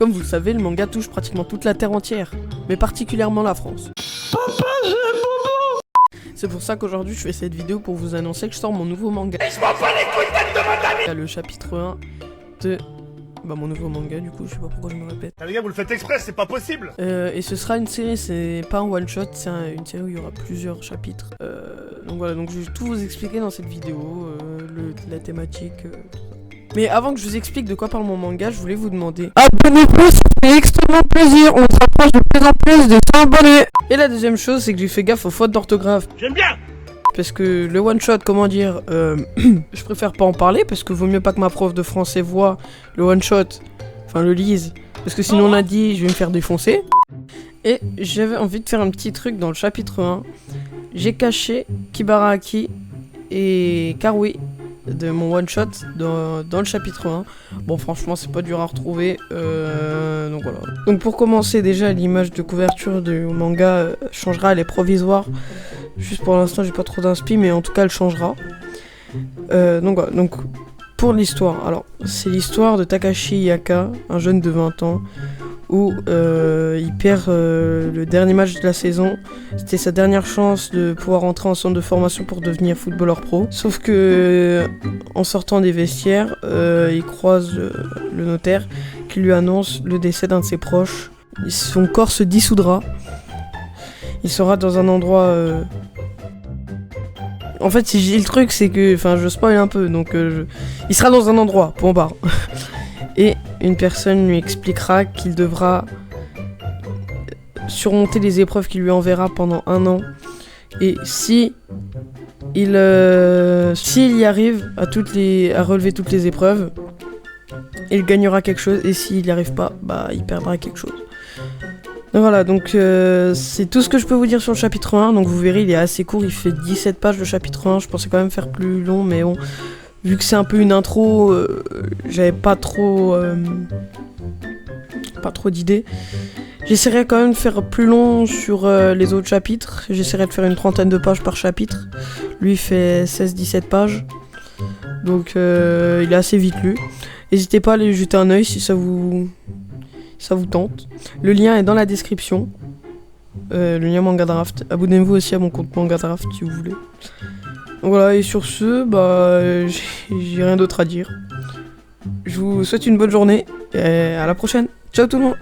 Comme vous le savez, le manga touche pratiquement toute la Terre entière, mais particulièrement la France. Papa, j'ai bobo. C'est pour ça qu'aujourd'hui je fais cette vidéo pour vous annoncer que je sors mon nouveau manga. Et je m'en bats les couilles de ma tête. Le chapitre 1 de... mon nouveau manga, du coup, je sais pas pourquoi je me répète. Les gars, vous le faites exprès, c'est pas possible. Et ce sera une série, c'est pas un one shot, c'est une série où il y aura plusieurs chapitres. Donc voilà, donc je vais tout vous expliquer dans cette vidéo, la thématique, tout ça. Mais avant que je vous explique de quoi parle mon manga, je voulais vous demander... Abonnez-vous, ça fait extrêmement plaisir, on se rapproche de plus en plus des 100 abonnés. Et la deuxième chose, c'est que j'ai fait gaffe aux fautes d'orthographe. J'aime bien. Parce que le one shot, comment dire, je préfère pas en parler parce que vaut mieux pas que ma prof de français voit le one shot, enfin le lise, parce que sinon on a dit je vais me faire défoncer. Et j'avais envie de faire un petit truc dans le chapitre 1. J'ai caché Kibaraki et Karui de mon one shot dans le chapitre 1. Bon, franchement, c'est pas dur à retrouver. Donc voilà. Donc pour commencer, déjà l'image de couverture du manga changera, elle est provisoire. Juste pour l'instant, j'ai pas trop d'inspi, mais en tout cas, elle changera. Donc voilà. Donc pour l'histoire, alors c'est l'histoire de Takashi Yaka, un jeune de 20 ans, où il perd le dernier match de la saison. C'était sa dernière chance de pouvoir entrer en centre de formation pour devenir footballeur pro. Sauf que en sortant des vestiaires, il croise le notaire qui lui annonce le décès d'un de ses proches. Son corps se dissoudra. Il sera dans un endroit... En fait, si je dis le truc, c'est que... Enfin, je spoil un peu, donc... Il sera dans un endroit, point barre. Et une personne lui expliquera qu'il devra surmonter les épreuves qu'il lui enverra pendant 1 an. Et s'il y arrive à relever toutes les épreuves, il gagnera quelque chose. Et s'il n'y arrive pas, il perdra quelque chose. Donc voilà, donc c'est tout ce que je peux vous dire sur le chapitre 1. Donc vous verrez, il est assez court, il fait 17 pages le chapitre 1. Je pensais quand même faire plus long, mais bon... Vu que c'est un peu une intro, j'avais pas trop d'idées. J'essaierai quand même de faire plus long sur les autres chapitres. J'essaierai de faire une 30aine de pages par chapitre. Lui il fait 16-17 pages. Donc il est assez vite lu. N'hésitez pas à aller jeter un oeil si ça vous tente. Le lien est dans la description. Le lien Manga Draft. Abonnez-vous aussi à mon compte Manga Draft si vous voulez. Voilà, et sur ce, j'ai rien d'autre à dire. Je vous souhaite une bonne journée et à la prochaine. Ciao tout le monde.